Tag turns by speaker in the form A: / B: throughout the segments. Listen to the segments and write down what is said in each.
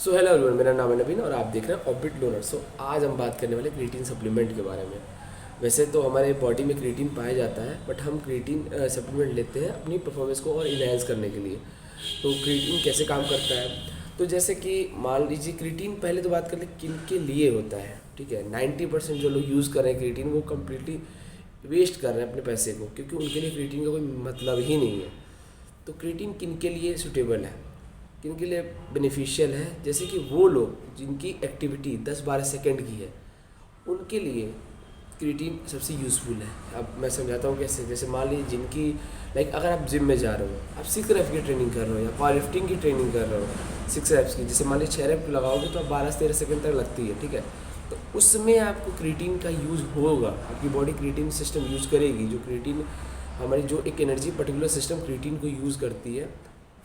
A: So hello everyone, मेरा नाम है नवीन और आप देख रहे हैं ऑर्बिट लोनर। सो आज हम बात करने वाले क्रिएटिन सप्लीमेंट के बारे में। वैसे तो हमारे बॉडी में क्रिएटिन पाया जाता है, बट हम क्रिएटिन सप्लीमेंट लेते हैं अपनी परफॉर्मेंस को और इन्हेंस करने के लिए। तो क्रिएटिन कैसे काम करता है, तो जैसे कि मान लीजिए क्रिएटिन, पहले तो बात कर ले किन के लिए होता है। ठीक है, 90% जो लोग यूज़ कर रहे हैं क्रिएटिन वो कम्प्लीटली वेस्ट कर रहे हैं अपने पैसे को, क्योंकि उनके लिए क्रिएटिन का कोई मतलब ही नहीं है। तो क्रिएटिन किन के लिए सूटेबल है, किन के लिए बेनिफिशियल है, जैसे कि वो लोग जिनकी एक्टिविटी 10-12 सेकंड की है, उनके लिए क्रिएटिन सबसे यूज़फुल है। अब मैं समझाता हूँ कैसे। जैसे मान लीजिए जिनकी अगर आप जिम में जा रहे हो, आप 6 रैप की ट्रेनिंग कर रहे हो या पावर लिफ्टिंग की ट्रेनिंग कर रहे हो 6 रैप्स की, जैसे मान लीजिए 6 रैप लगाओगे तो आप 12 से 13 सेकंड तक लगती है। ठीक है, तो उसमें आपको क्रिएटिन का यूज़ होगा, आपकी बॉडी क्रिएटिन सिस्टम यूज़ करेगी। जो क्रिएटिन हमारी जो एक एनर्जी पर्टिकुलर सिस्टम क्रिएटिन को यूज़ करती है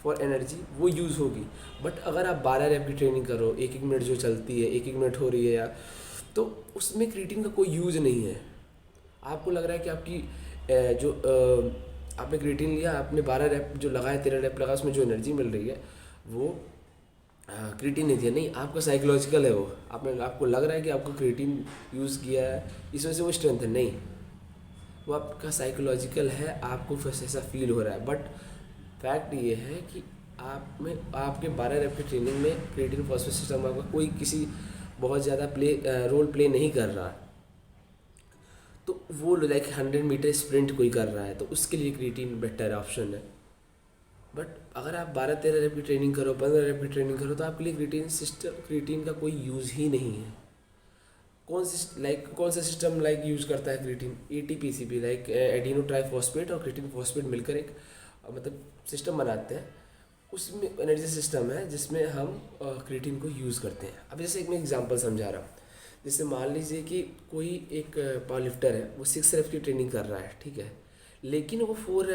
A: फॉर एनर्जी, वो यूज़ होगी। बट अगर आप 12 रैप की ट्रेनिंग करो, 1-1 मिनट जो चलती है, 1-1 मिनट हो रही है या, तो उसमें क्रिएटिन का कोई यूज़ नहीं है। आपको लग रहा है कि आपकी आपने क्रिएटिन लिया, आपने 12 रैप जो लगाए, 13 रैप लगा, उसमें जो एनर्जी मिल रही है वो क्रिएटिन नहीं दिया, नहीं, आपका साइकोलॉजिकल है वो। आपको लग रहा है कि आपको क्रिएटिन यूज़ किया है इस वजह से वो स्ट्रेंथ है, नहीं, वो आपका साइकोलॉजिकल है, आपको फिर ऐसा फील हो रहा है। बट फैक्ट ये है कि आप में आपके 12 रैप की ट्रेनिंग में क्रिएटिन फॉस्फेट सिस्टम आपका कोई किसी बहुत ज़्यादा रोल प्ले नहीं कर रहा। तो वो 100 मीटर स्प्रिंट कोई कर रहा है तो उसके लिए क्रिएटिन बेटर ऑप्शन है। बट अगर आप 12-13 रैप की ट्रेनिंग करो, 15 रैप की ट्रेनिंग करो, तो आपके लिए क्रिएटिन का कोई यूज़ ही नहीं है। कौन सा सिस्टम यूज़ करता है क्रिएटिन? ATPCP, एडिनो ट्राइफॉस्फेट और क्रिएटिन फॉस्फेट मिलकर एक मतलब सिस्टम बनाते हैं। उसमें एनर्जी सिस्टम है जिसमें हम क्रिएटिन को यूज़ करते हैं। अब जैसे एक मैं एग्जांपल समझा रहा हूँ। जैसे मान लीजिए कि कोई एक पावर लिफ्टर है, वो 6 रैप की ट्रेनिंग कर रहा है, ठीक है, लेकिन वो 4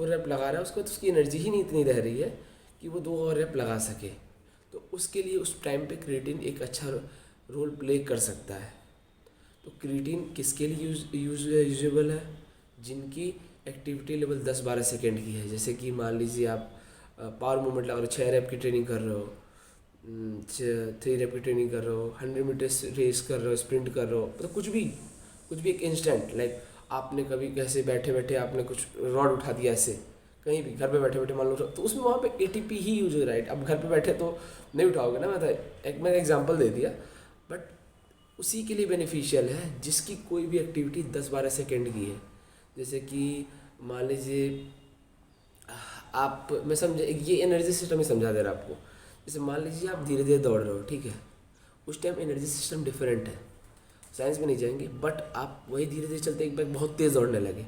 A: रैप लगा रहा है, उसके बाद उसकी एनर्जी ही नहीं इतनी रह रही है कि वो 2 और रैप लगा सके। तो उसके लिए उस टाइम पे क्रिएटिन एक अच्छा रोल प्ले कर सकता है। तो क्रिएटिन किसके लिए यूजेबल है? जिनकी एक्टिविटी लेवल 10-12 सेकेंड की है। जैसे कि मान लीजिए आप पावर मूवमेंट लगा रहे हो, 6 रैप की ट्रेनिंग कर रहे हो, 3 रैप की ट्रेनिंग कर रहे हो, 100 मीटर रेस कर रहे हो, स्प्रिंट कर रहे हो, मतलब कुछ भी एक इंस्टेंट आपने कभी कैसे बैठे बैठे आपने कुछ रॉड उठा दिया, ऐसे कहीं भी घर पे बैठे बैठे मान लो, तो उसमें वहाँ पे ATP ही यूज हो रहा है। अब घर पे बैठे तो नहीं उठाओगे ना, मैंने एग्जांपल दे दिया। बट उसी के लिए बेनिफिशियल है जिसकी कोई भी एक्टिविटी 10-12 सेकेंड की है। जैसे कि मान लीजिए आप, मैं समझे ये एनर्जी सिस्टम ही समझा दे रहा आपको। जैसे मान लीजिए आप धीरे धीरे दौड़ रहे हो, ठीक है, उस टाइम एनर्जी सिस्टम डिफरेंट है, साइंस में नहीं जाएंगे, बट आप वही धीरे धीरे चलते एक बैग बहुत तेज़ दौड़ने लगे,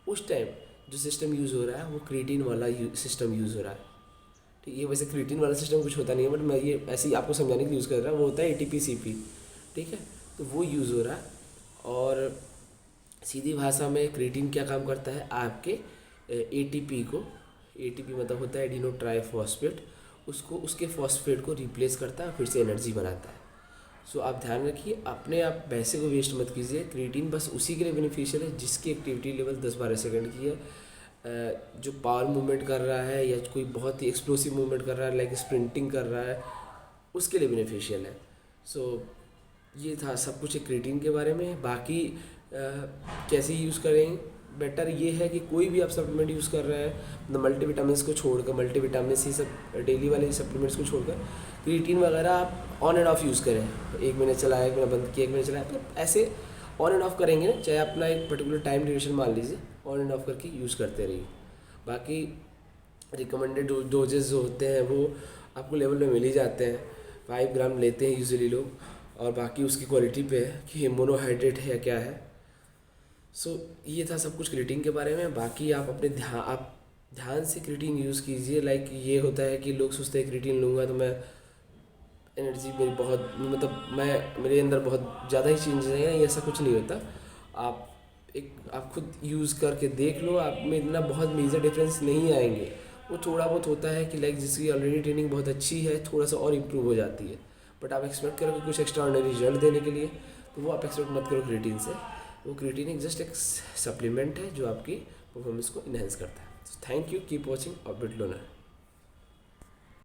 A: उस टाइम जो सिस्टम यूज़ हो रहा है वो क्रिएटिन वाला सिस्टम यूज़ हो रहा है। ठीक है, वैसे क्रिएटिन वाला सिस्टम कुछ होता नहीं है, बट मैं ये ऐसे ही आपको समझाने के लिए यूज़ कर रहा हूँ। वो होता है ATPCP, ठीक है, तो वो यूज़ हो रहा है। और सीधी भाषा में क्रिएटिन क्या काम करता है, आपके ATP को, ATP मतलब होता है एडिनो ट्राइफॉस्फेट, उसको उसके फॉस्फेट को रिप्लेस करता है, फिर से एनर्जी बनाता है। सो आप ध्यान रखिए, अपने आप पैसे को वेस्ट मत कीजिए। क्रिएटिन बस उसी के लिए बेनिफिशियल है जिसकी एक्टिविटी लेवल 10-12 सेकंड की है, जो पावर मूवमेंट कर रहा है या कोई बहुत ही एक्सप्लोसिव मूवमेंट कर रहा है, स्प्रिंटिंग कर रहा है, उसके लिए बेनिफिशियल है। सो ये था सब कुछ एक क्रिएटिन के बारे में। बाकी कैसे यूज़ करें, बेटर ये है कि कोई भी आप सप्लीमेंट यूज़ कर रहे हैं, तो मल्टीविटामिन्स को छोड़कर, मल्टीविटामिन्स ही सब डेली वाले सप्लीमेंट्स को छोड़कर क्रिएटिन वगैरह आप ऑन एंड ऑफ यूज़ करें। 1 महीने चलाया, 1 महीने बंद किया, 1 महीने चलाया, तो ऐसे ऑन एंड ऑफ करेंगे ना, चाहे अपना एक पर्टिकुलर टाइम ड्यूरेशन मान लीजिए, ऑन एंड ऑफ करके यूज़ करते रहिए। बाकी रिकमेंडेड डोजेज जो होते हैं वो आपको लेवल में मिल ही जाते हैं, 5 ग्राम लेते हैं यूजुअली लोग, और बाकी उसकी क्वालिटी पे है कि मोनोहाइड्रेट है या क्या है। सो ये था सब कुछ क्रिएटिन के बारे में। बाकी आप अपने ध्यान से क्रिएटिन यूज़ कीजिए। ये होता है कि लोग सोचते हैं क्रिएटिन लूँगा तो मैं एनर्जी मेरी बहुत, मतलब मैं मेरे अंदर बहुत ज़्यादा ही चेंजेस आएंगे, ऐसा कुछ नहीं होता। आप खुद यूज़ करके देख लो, आप में इतना बहुत मेजर डिफरेंस नहीं आएंगे। वो थोड़ा बहुत होता है कि जिसकी ऑलरेडी ट्रेनिंग बहुत अच्छी है थोड़ा सा और इम्प्रूव हो जाती है, बट आप एक्सपेक्ट करोगे कुछ एक्स्ट्रा ऑर्डिनरी रिजल्ट देने के लिए, तो वो आप एक्सपेक्ट मत करो क्रिएटिन से। वो क्रिएटिन एक जस्ट एक सप्लीमेंट है जो आपकी परफॉर्मेंस को इन्हेंस करता है। Thank you, keep watching orbit learner.